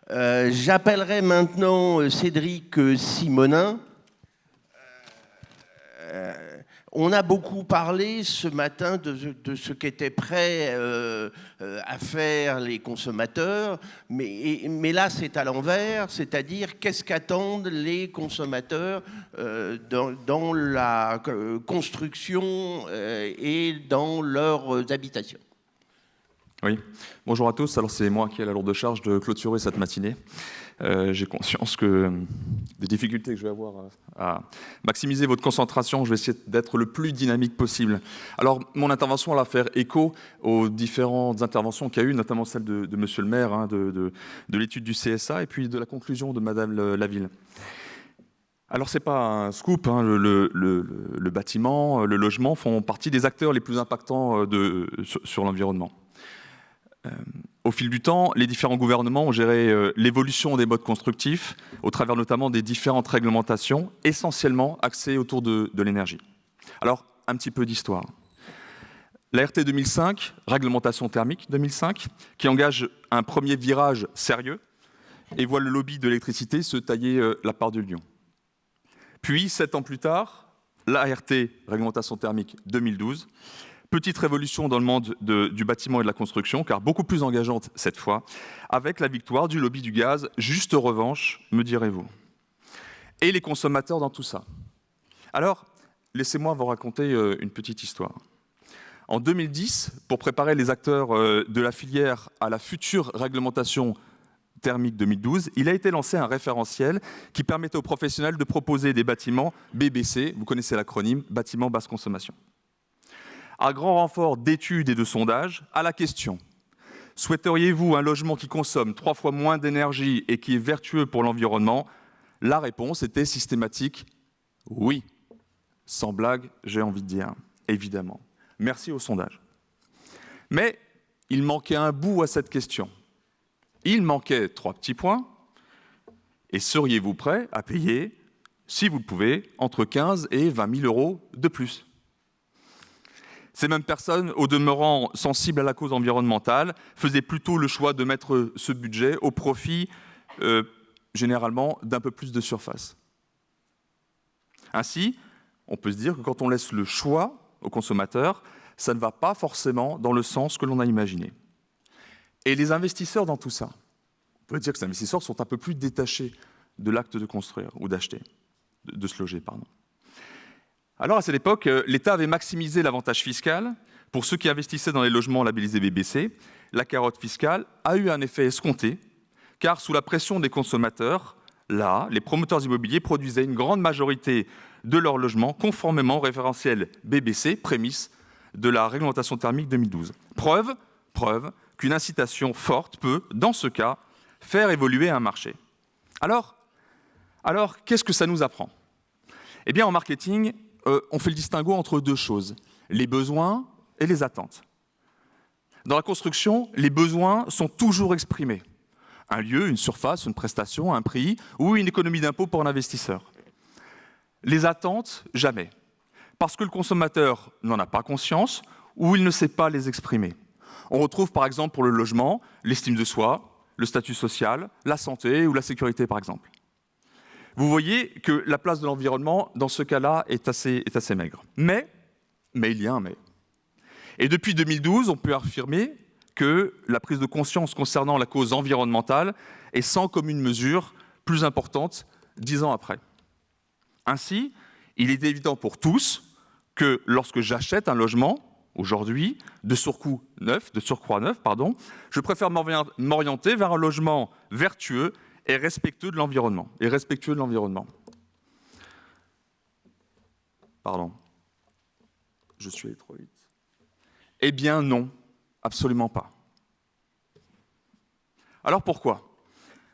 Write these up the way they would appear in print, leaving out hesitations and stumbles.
J'appellerai maintenant Cédric Simonin. On a beaucoup parlé ce matin de ce qu'étaient prêts à faire les consommateurs, mais là c'est à l'envers, c'est-à-dire qu'est-ce qu'attendent les consommateurs dans la construction et dans leurs habitations. Oui, bonjour à tous. Alors c'est moi qui ai la lourde charge de clôturer cette matinée. J'ai conscience des difficultés que je vais avoir à maximiser votre concentration. Je vais essayer d'être le plus dynamique possible. Alors mon intervention va faire écho aux différentes interventions qu'il y a eu, notamment celle de Monsieur le maire, de l'étude du CSA et puis de la conclusion de Madame Laville. Alors c'est pas un scoop, le bâtiment, le logement font partie des acteurs les plus impactants sur l'environnement. Au fil du temps, les différents gouvernements ont géré l'évolution des modes constructifs, au travers notamment des différentes réglementations, essentiellement axées autour de l'énergie. Alors, un petit peu d'histoire. La RT 2005, réglementation thermique 2005, qui engage un premier virage sérieux et voit le lobby de l'électricité se tailler la part du lion. Puis, 7 ans plus tard, la RT, réglementation thermique 2012, petite révolution dans le monde du bâtiment et de la construction, car beaucoup plus engageante cette fois, avec la victoire du lobby du gaz, juste revanche, me direz-vous. Et les consommateurs dans tout ça. Alors, laissez-moi vous raconter une petite histoire. En 2010, pour préparer les acteurs de la filière à la future réglementation thermique 2012, il a été lancé un référentiel qui permettait aux professionnels de proposer des bâtiments BBC, vous connaissez l'acronyme, bâtiments basse consommation. À grand renfort d'études et de sondages, à la question « Souhaiteriez-vous un logement qui consomme 3 fois moins d'énergie et qui est vertueux pour l'environnement ?» La réponse était systématique « Oui ». Sans blague, j'ai envie de dire, évidemment. Merci au sondage. Mais il manquait un bout à cette question. Il manquait 3 petits points. Et seriez-vous prêt à payer, si vous le pouvez, entre 15 et 20 000 euros de plus ? Ces mêmes personnes, au demeurant sensibles à la cause environnementale, faisaient plutôt le choix de mettre ce budget au profit, généralement, d'un peu plus de surface. Ainsi, on peut se dire que quand on laisse le choix aux consommateurs, ça ne va pas forcément dans le sens que l'on a imaginé. Et les investisseurs dans tout ça, on peut dire que les investisseurs sont un peu plus détachés de l'acte de construire ou d'acheter, de se loger, pardon. Alors, à cette époque, l'État avait maximisé l'avantage fiscal pour ceux qui investissaient dans les logements labellisés BBC. La carotte fiscale a eu un effet escompté, car sous la pression des consommateurs, là, les promoteurs immobiliers produisaient une grande majorité de leurs logements conformément au référentiel BBC, prémisse de la réglementation thermique 2012. Preuve qu'une incitation forte peut, dans ce cas, faire évoluer un marché. Alors qu'est-ce que ça nous apprend ? Eh bien, en marketing, on fait le distinguo entre 2 choses, les besoins et les attentes. Dans la construction, les besoins sont toujours exprimés. Un lieu, une surface, une prestation, un prix ou une économie d'impôt pour un investisseur. Les attentes, jamais. Parce que le consommateur n'en a pas conscience ou il ne sait pas les exprimer. On retrouve par exemple pour le logement, l'estime de soi, le statut social, la santé ou la sécurité par exemple. Vous voyez que la place de l'environnement, dans ce cas-là, est assez maigre. Mais il y a un mais. Et depuis 2012, on peut affirmer que la prise de conscience concernant la cause environnementale est sans commune mesure plus importante 10 ans après. Ainsi, il est évident pour tous que lorsque j'achète un logement, aujourd'hui, de surcroît neuf, je préfère m'orienter vers un logement vertueux et respectueux de l'environnement. Pardon. Je suis allé trop vite. Eh bien non, absolument pas. Alors pourquoi ?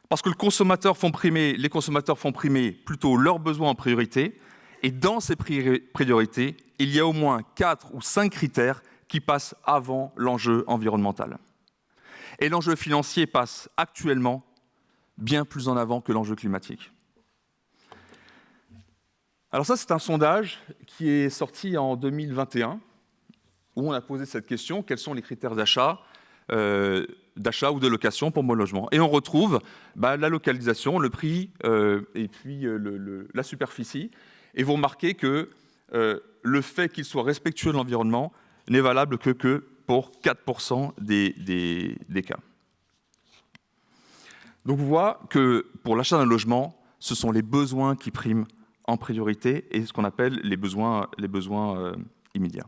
Parce que les consommateurs font primer plutôt leurs besoins en priorité, et dans ces priorités, il y a au moins 4 ou 5 critères qui passent avant l'enjeu environnemental. Et l'enjeu financier passe actuellement bien plus en avant que l'enjeu climatique. Alors ça, c'est un sondage qui est sorti en 2021, où on a posé cette question, quels sont les critères d'achat d'achat ou de location pour mon logement. Et on retrouve la localisation, le prix et puis la superficie. Et vous remarquez que le fait qu'il soit respectueux de l'environnement n'est valable que pour 4% des cas. Donc on voit que pour l'achat d'un logement, ce sont les besoins qui priment en priorité et ce qu'on appelle les besoins immédiats.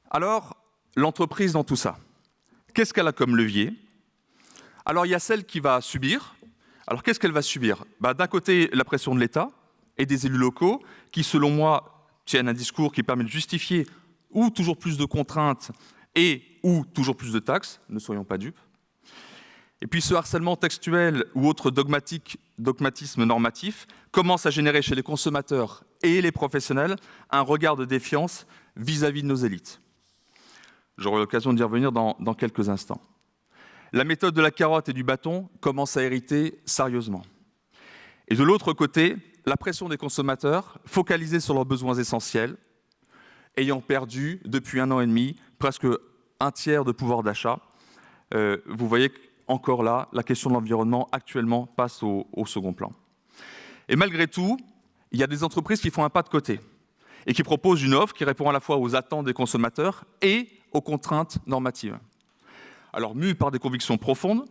Alors, l'entreprise dans tout ça, qu'est-ce qu'elle a comme levier? Alors, il y a celle qui va subir. Alors, qu'est-ce qu'elle va subir? D'un côté, la pression de l'État et des élus locaux qui, selon moi, tiennent un discours qui permet de justifier ou toujours plus de contraintes et ou toujours plus de taxes, ne soyons pas dupes. Et puis ce harcèlement textuel ou autre dogmatisme normatif commence à générer chez les consommateurs et les professionnels un regard de défiance vis-à-vis de nos élites. J'aurai l'occasion d'y revenir dans quelques instants. La méthode de la carotte et du bâton commence à irriter sérieusement. Et de l'autre côté, la pression des consommateurs, focalisée sur leurs besoins essentiels, ayant perdu depuis 1 an et demi presque un tiers de pouvoir d'achat, vous voyez encore là, la question de l'environnement actuellement passe au second plan. Et malgré tout, il y a des entreprises qui font un pas de côté et qui proposent une offre qui répond à la fois aux attentes des consommateurs et aux contraintes normatives. Alors, mues par des convictions profondes,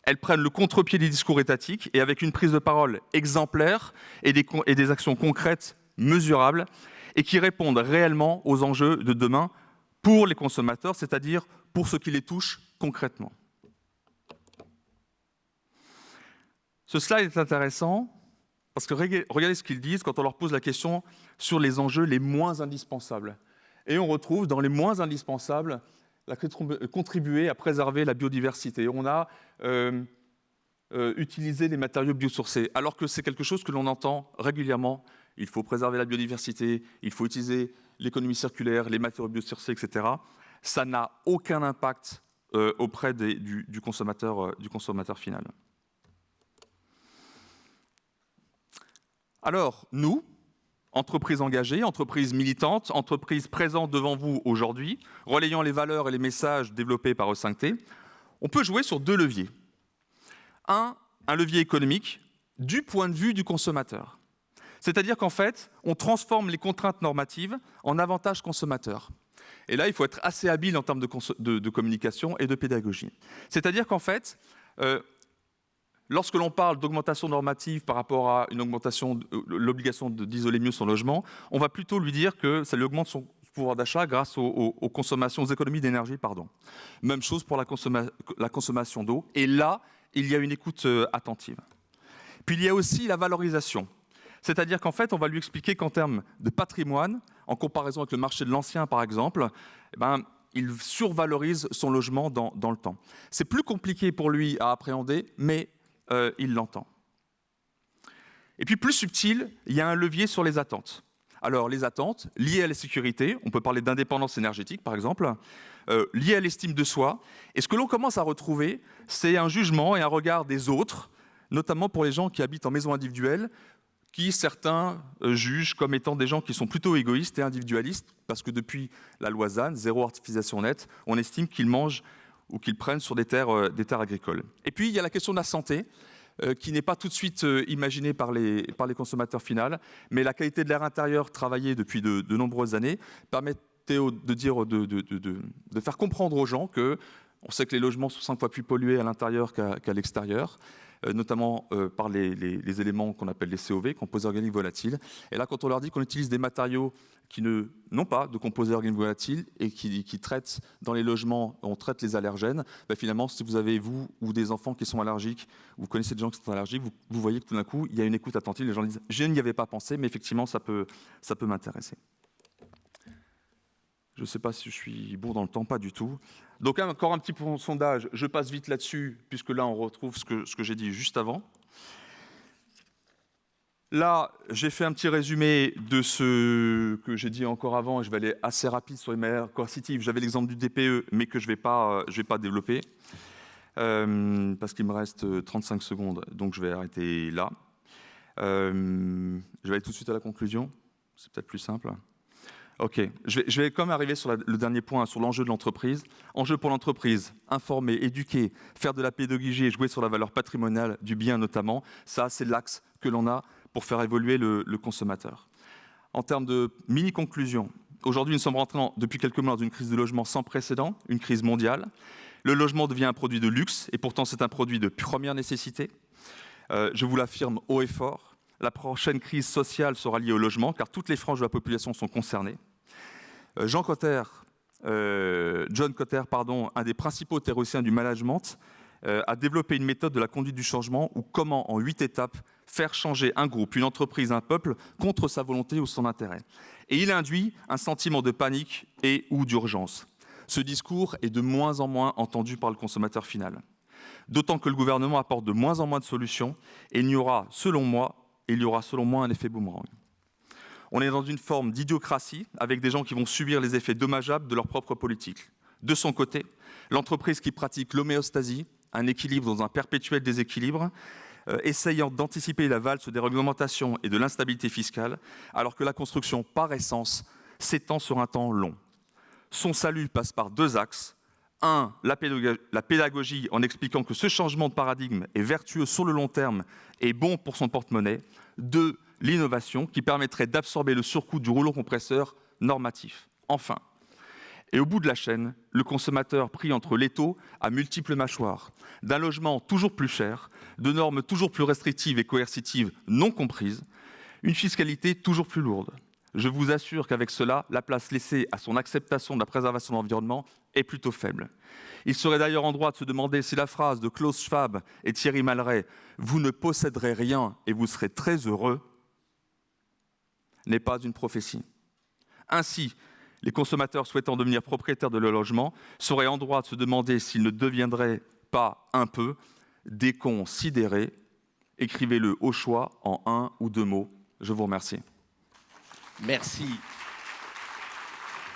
elles prennent le contre-pied des discours étatiques et avec une prise de parole exemplaire et des actions concrètes, mesurables, et qui répondent réellement aux enjeux de demain pour les consommateurs, c'est-à-dire pour ce qui les touche concrètement. Ce slide est intéressant parce que regardez ce qu'ils disent quand on leur pose la question sur les enjeux les moins indispensables. Et on retrouve dans les moins indispensables contribuer à préserver la biodiversité. On a utilisé les matériaux biosourcés, alors que c'est quelque chose que l'on entend régulièrement. Il faut préserver la biodiversité, il faut utiliser l'économie circulaire, les matériaux biosourcés, etc. Ça n'a aucun impact auprès du consommateur final. Alors, nous, entreprises engagées, entreprises militantes, entreprises présentes devant vous aujourd'hui, relayant les valeurs et les messages développés par E5T, on peut jouer sur 2 leviers. Un levier économique du point de vue du consommateur. C'est-à-dire qu'en fait, on transforme les contraintes normatives en avantages consommateurs. Et là, il faut être assez habile en termes de communication et de pédagogie. C'est-à-dire qu'en fait, lorsque l'on parle d'augmentation normative par rapport à une augmentation, l'obligation d'isoler mieux son logement, on va plutôt lui dire que ça lui augmente son pouvoir d'achat grâce aux consommations, aux économies d'énergie, pardon. Même chose pour la consommation d'eau. Et là, il y a une écoute attentive. Puis il y a aussi la valorisation. C'est-à-dire qu'en fait, on va lui expliquer qu'en termes de patrimoine, en comparaison avec le marché de l'ancien, par exemple, il survalorise son logement dans le temps. C'est plus compliqué pour lui à appréhender, mais il l'entend. Et puis plus subtil, il y a un levier sur les attentes. Alors les attentes liées à la sécurité, on peut parler d'indépendance énergétique par exemple, liées à l'estime de soi. Et ce que l'on commence à retrouver, c'est un jugement et un regard des autres, notamment pour les gens qui habitent en maison individuelle, qui certains jugent comme étant des gens qui sont plutôt égoïstes et individualistes, parce que depuis la loi ZAN, zéro artificialisation nette, on estime qu'ils mangent ou qu'ils prennent sur des terres agricoles. Et puis, il y a la question de la santé, qui n'est pas tout de suite imaginée par les consommateurs finaux, mais la qualité de l'air intérieur travaillée depuis de nombreuses années permettait de faire comprendre aux gens que on sait que les logements sont 5 fois plus pollués à l'intérieur qu'à l'extérieur, notamment par les éléments qu'on appelle les COV, composés organiques volatiles. Et là, quand on leur dit qu'on utilise des matériaux qui n'ont pas de composés organiques volatiles et qui traitent dans les logements, on traite les allergènes, finalement, si vous avez, vous, ou des enfants qui sont allergiques, vous connaissez des gens qui sont allergiques, vous voyez que tout d'un coup, il y a une écoute attentive, les gens disent « je n'y avais pas pensé, mais effectivement, ça peut m'intéresser ». Je ne sais pas si je suis bon dans le temps, pas du tout. Donc encore un petit sondage, je passe vite là-dessus, puisque là on retrouve ce que j'ai dit juste avant. Là, j'ai fait un petit résumé de ce que j'ai dit encore avant, et je vais aller assez rapide sur les manières coercitives. J'avais l'exemple du DPE, mais que je vais pas développer, parce qu'il me reste 35 secondes, donc je vais arrêter là. Je vais aller tout de suite à la conclusion, c'est peut-être plus simple. Ok, je vais quand même arriver sur le dernier point, sur l'enjeu de l'entreprise. Enjeu pour l'entreprise, informer, éduquer, faire de la pédagogie et jouer sur la valeur patrimoniale du bien notamment. Ça, c'est l'axe que l'on a pour faire évoluer le consommateur. En termes de mini-conclusion, aujourd'hui, nous sommes rentrés depuis quelques mois dans une crise de logement sans précédent, une crise mondiale. Le logement devient un produit de luxe et pourtant c'est un produit de première nécessité. Je vous l'affirme haut et fort. La prochaine crise sociale sera liée au logement, car toutes les franges de la population sont concernées. John Kotter, un des principaux théoriciens du management, a développé une méthode de la conduite du changement, ou comment, en 8 étapes, faire changer un groupe, une entreprise, un peuple, contre sa volonté ou son intérêt. Et il induit un sentiment de panique et ou d'urgence. Ce discours est de moins en moins entendu par le consommateur final. D'autant que le gouvernement apporte de moins en moins de solutions, et il y aura, selon moi, un effet boomerang. On est dans une forme d'idiocratie, avec des gens qui vont subir les effets dommageables de leur propre politique. De son côté, l'entreprise qui pratique l'homéostasie, un équilibre dans un perpétuel déséquilibre, essayant d'anticiper la valse des réglementations et de l'instabilité fiscale, alors que la construction, par essence, s'étend sur un temps long. Son salut passe par 2 axes. 1, la pédagogie, en expliquant que ce changement de paradigme est vertueux sur le long terme et bon pour son porte-monnaie. 2, l'innovation, qui permettrait d'absorber le surcoût du rouleau compresseur normatif. Enfin, et au bout de la chaîne, le consommateur pris entre l'étau à multiples mâchoires, d'un logement toujours plus cher, de normes toujours plus restrictives et coercitives non comprises, une fiscalité toujours plus lourde. Je vous assure qu'avec cela, la place laissée à son acceptation de la préservation de l'environnement est plutôt faible. Il serait d'ailleurs en droit de se demander si la phrase de Klaus Schwab et Thierry Malray « Vous ne posséderez rien et vous serez très heureux » n'est pas une prophétie. Ainsi, les consommateurs souhaitant devenir propriétaires de leur logement seraient en droit de se demander s'ils ne deviendraient pas un peu déconsidérés. Écrivez-le au choix en 1 ou 2 mots. Je vous remercie. Merci.